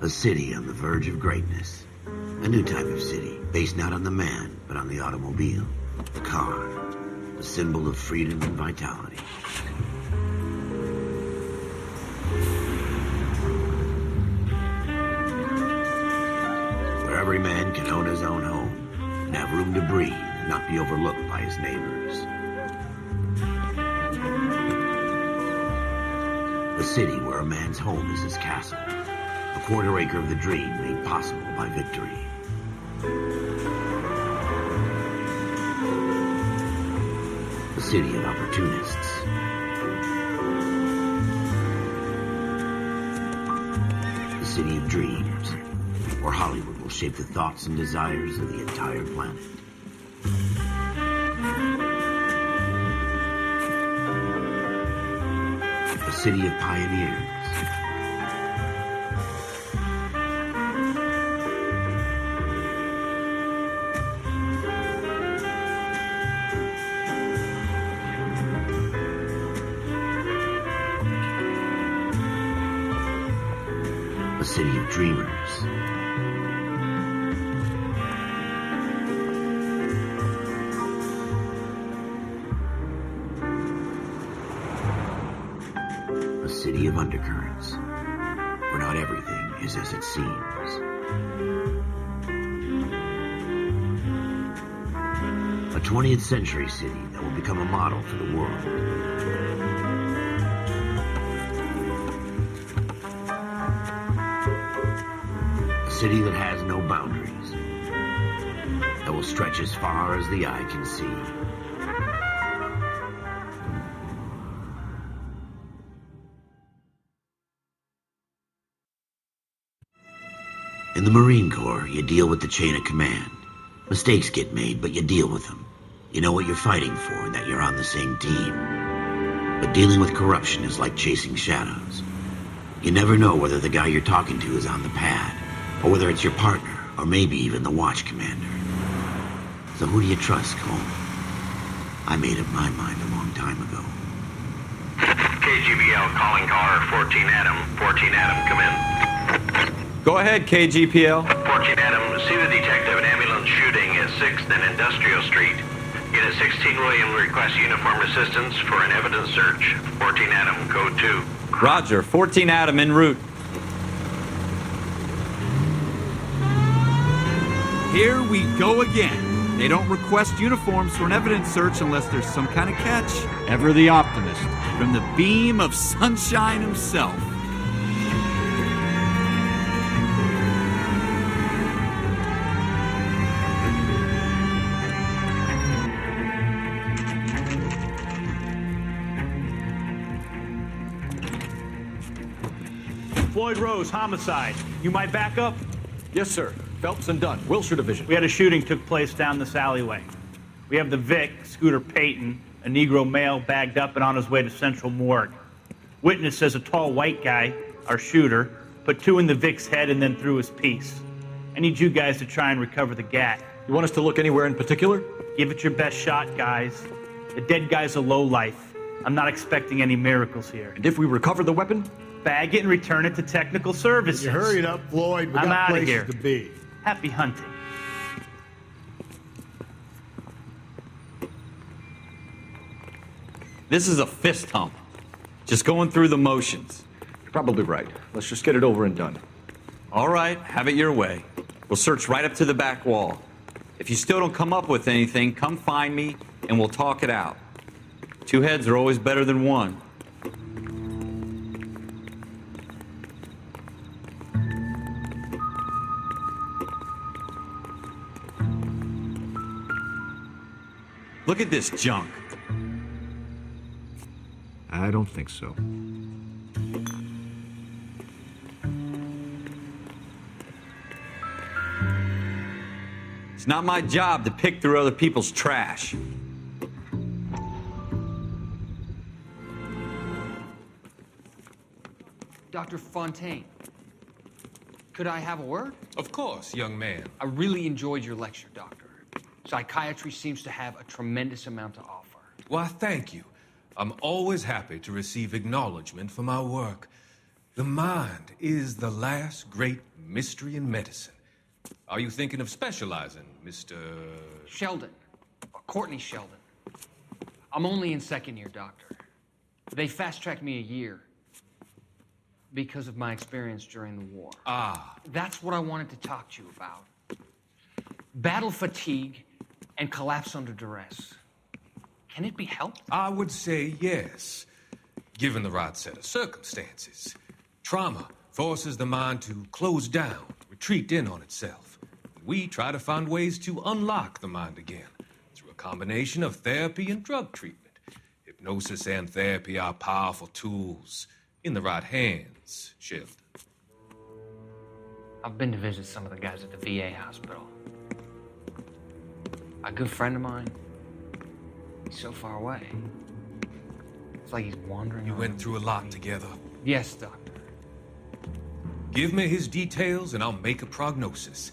A city on the verge of greatness. A new type of city, based not on the man, but on the automobile. The car. The symbol of freedom and vitality. Where every man can own his own home, and have room to breathe, and not be overlooked by his neighbors. A city where a man's home is his castle. A quarter acre of the dream made possible by victory. A city of opportunists. A city of dreams, where Hollywood will shape the thoughts and desires of the entire planet. A city of pioneers. A city of dreamers. A city of undercurrents, where not everything is as it seems. A 20th century city that will become a model for the world. A city that has no boundaries, that will stretch as far as the eye can see. In the Marine Corps, you deal with the chain of command. Mistakes get made, but you deal with them. You know what you're fighting for and that you're on the same team. But dealing with corruption is like chasing shadows. You never know whether the guy you're talking to is on the pad, or whether it's your partner, or maybe even the watch commander. So who do you trust, Cole? I made up my mind a long time ago. KGBL calling car 14 Adam. 14 Adam, come in. Go ahead, KGPL. 14 Adam, see the detective, an ambulance shooting at 6th and Industrial Street. Unit 16 William requests uniform assistance for an evidence search. 14 Adam, code 2. Roger, 14 Adam en route. Here we go again. They don't request uniforms for an evidence search unless there's some kind of catch. Ever the optimist. From the beam of sunshine himself. Floyd Rose, homicide. You might back up? Yes, sir. Phelps and Dunn, Wilshire Division. We had a shooting took place down this alleyway. We have the Vic, Scooter Payton, a Negro male bagged up and on his way to Central Morgue. Witness says a tall white guy, our shooter, put 2 in the Vic's head and then threw his piece. I need you guys to try and recover the gat. You want us to look anywhere in particular? Give it your best shot, guys. The dead guy's a lowlife. I'm not expecting any miracles here. And if we recover the weapon? Bag it and return it to technical services. You hurry it up, Floyd. We I'm got outta places here. to be. Happy hunting. This is a fist hump. Just going through the motions. You're probably right. Let's just get it over and done. All right, have it your way. We'll search right up to the back wall. If you still don't come up with anything, come find me and we'll talk it out. 2 heads are always better than 1. Look at this junk. I don't think so. It's not my job to pick through other people's trash. Dr. Fontaine, could I have a word? Of course, young man. I really enjoyed your lecture, Doctor. Psychiatry seems to have a tremendous amount to offer. Why, thank you. I'm always happy to receive acknowledgement for my work. The mind is the last great mystery in medicine. Are you thinking of specializing, Mr. Sheldon. Courtney Sheldon. I'm only in second year, Doctor. They fast-tracked me a year because of my experience during the war. Ah. That's what I wanted to talk to you about. Battle fatigue and collapse under duress. Can it be helped? I would say yes, given the right set of circumstances. Trauma forces the mind to close down, retreat in on itself. We try to find ways to unlock the mind again through a combination of therapy and drug treatment. Hypnosis and therapy are powerful tools in the right hands, Sheldon. I've been to visit some of the guys at the VA hospital. A good friend of mine, he's so far away. It's like he's wandering You around. went through a lot together. Yes, Doctor. Give me his details and I'll make a prognosis.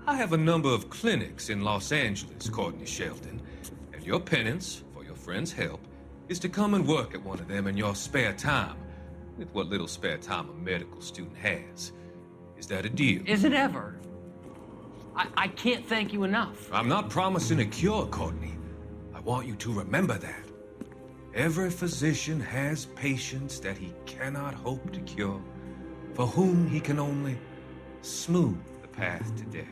I have a number of clinics in Los Angeles, Courtney Sheldon, and your penance, for your friend's help, is to come and work at one of them in your spare time, with what little spare time a medical student has. Is that a deal? Is it ever? I can't thank you enough. I'm not promising a cure, Courtney. I want you to remember that. Every physician has patients that he cannot hope to cure, for whom he can only smooth the path to death.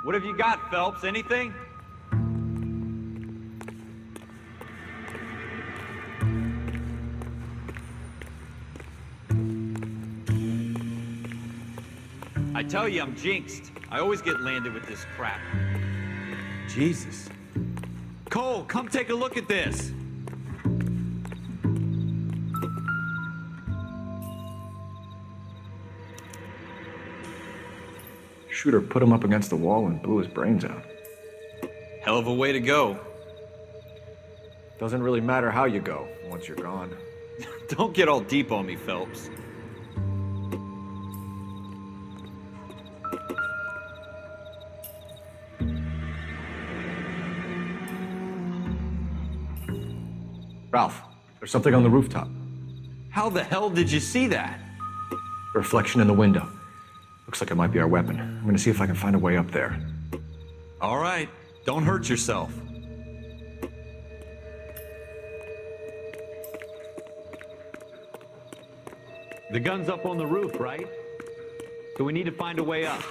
What have you got, Phelps? Anything? I tell you, I'm jinxed. I always get landed with this crap. Jesus. Cole, come take a look at this. Shooter put him up against the wall and blew his brains out. Hell of a way to go. Doesn't really matter how you go once you're gone. Don't get all deep on me, Phelps. Ralph, there's something on the rooftop. How the hell did you see that? A reflection in the window. Looks like it might be our weapon. I'm gonna see if I can find a way up there. All right, don't hurt yourself. The gun's up on the roof, right? So we need to find a way up.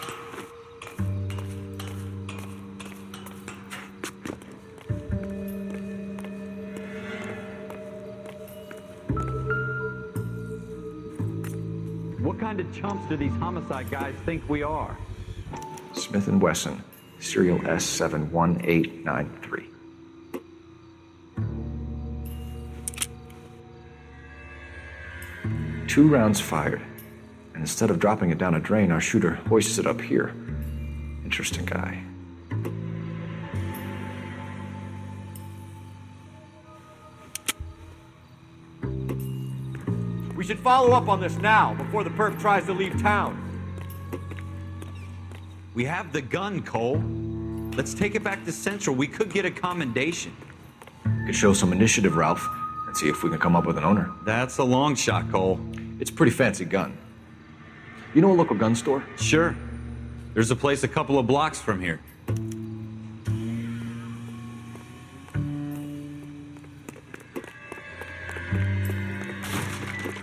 What kind of chumps do these homicide guys think we are? Smith & Wesson, serial S71893. Two rounds fired, and instead of dropping it down a drain, our shooter hoists it up here. Interesting guy. We should follow up on this now, before the perp tries to leave town. We have the gun, Cole. Let's take it back to Central. We could get a commendation. Could show some initiative, Ralph, and see if we can come up with an owner. That's a long shot, Cole. It's a pretty fancy gun. You know a local gun store? Sure. There's a place a couple of blocks from here.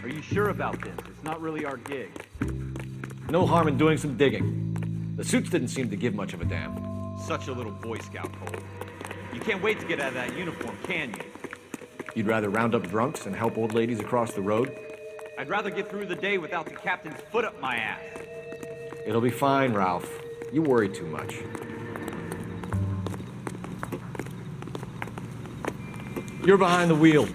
Are you sure about this? It's not really our gig. No harm in doing some digging. The suits didn't seem to give much of a damn. Such a little Boy Scout, Cole. You can't wait to get out of that uniform, can you? You'd rather round up drunks and help old ladies across the road? I'd rather get through the day without the captain's foot up my ass. It'll be fine, Ralph. You worry too much. You're behind the wheel.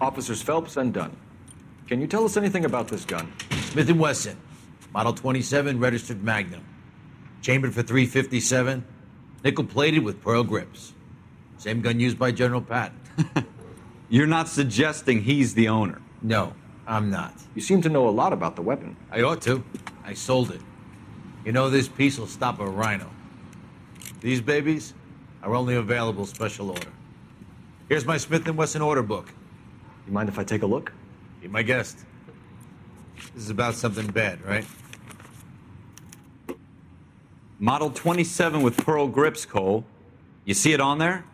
Officers Phelps and Dunn. Can you tell us anything about this gun? Smith & Wesson, Model 27, registered Magnum. Chambered for .357, nickel-plated with pearl grips. Same gun used by General Patton. You're not suggesting he's the owner. No, I'm not. You seem to know a lot about the weapon. I ought to. I sold it. You know, this piece will stop a rhino. These babies are only available special order. Here's my Smith & Wesson order book. You mind if I take a look? Be my guest. This is about something bad, right? Model 27 with pearl grips, Cole. You see it on there?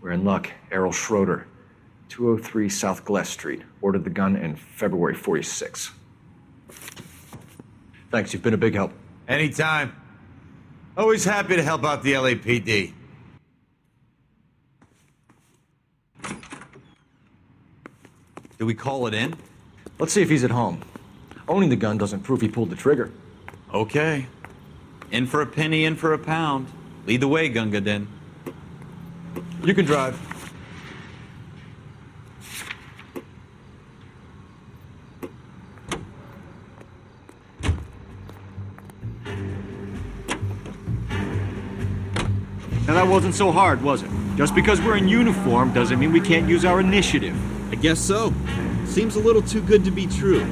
We're in luck. Errol Schroeder, 203 South Glass Street. Ordered the gun in February '46. Thanks, you've been a big help. Anytime. Always happy to help out the LAPD. Do we call it in? Let's see if he's at home. Owning the gun doesn't prove he pulled the trigger. Okay. In for a penny, in for a pound. Lead the way, Gunga Din. You can drive. Now that wasn't so hard, was it? Just because we're in uniform doesn't mean we can't use our initiative. I guess so. Seems a little too good to be true.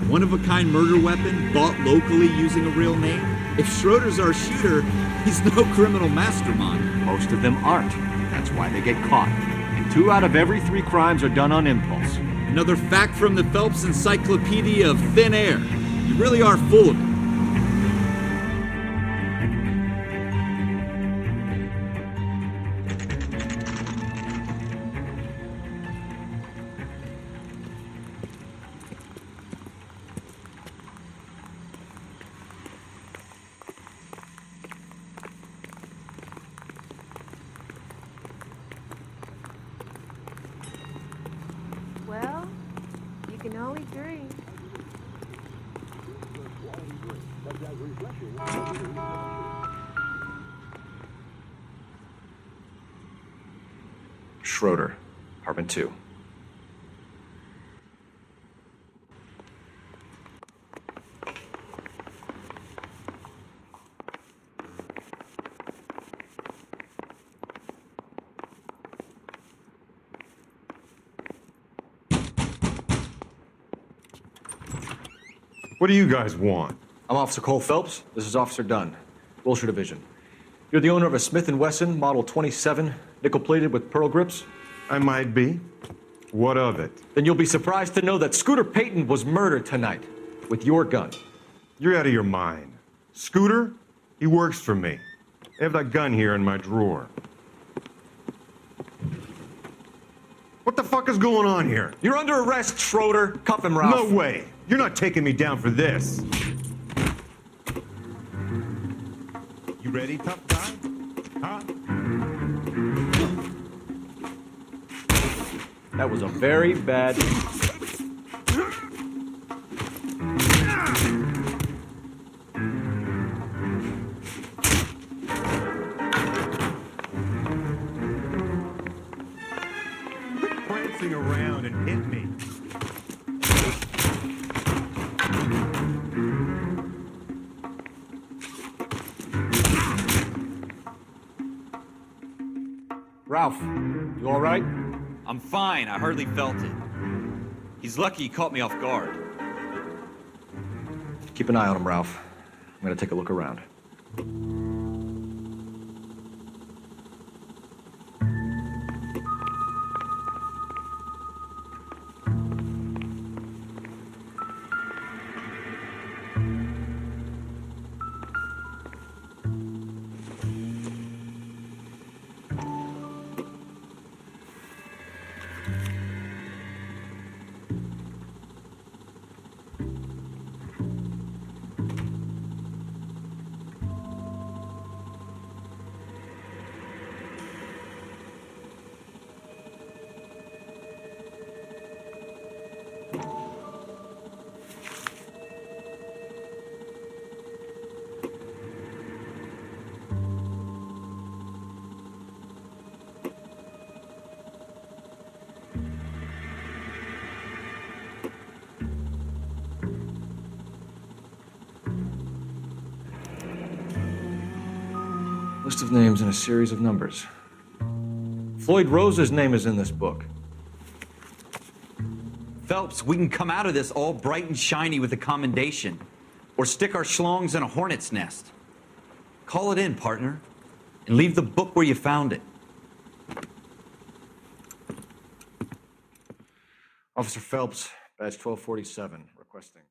One-of-a-kind murder weapon bought locally using a real name. If Schroeder's our shooter, he's no criminal mastermind. Most of them aren't. That's why they get caught. And 2 out of every 3 crimes are done on impulse. Another fact from the Phelps Encyclopedia of Thin Air. You really are full of it. Well, you can only dream. Schroeder, apartment 2. What do you guys want? I'm Officer Cole Phelps. This is Officer Dunn, Wilshire Division. You're the owner of a Smith & Wesson Model 27, nickel-plated with pearl grips? I might be. What of it? Then you'll be surprised to know that Scooter Payton was murdered tonight with your gun. You're out of your mind. Scooter? He works for me. I have that gun here in my drawer. What the fuck is going on here? You're under arrest, Schroeder. Cuff him, Ralph. No way. You're not taking me down for this. You ready, tough guy? Huh? That was a very bad... Quit prancing around and hit me. Ralph, you all right? I'm fine. I hardly felt it. He's lucky he caught me off guard. Keep an eye on him, Ralph. I'm gonna take a look around. List of names and a series of numbers. Floyd Rose's name is in this book. Phelps, we can come out of this all bright and shiny with a commendation, or stick our schlongs in a hornet's nest. Call it in, partner, and leave the book where you found it. Officer Phelps, badge 1247, requesting.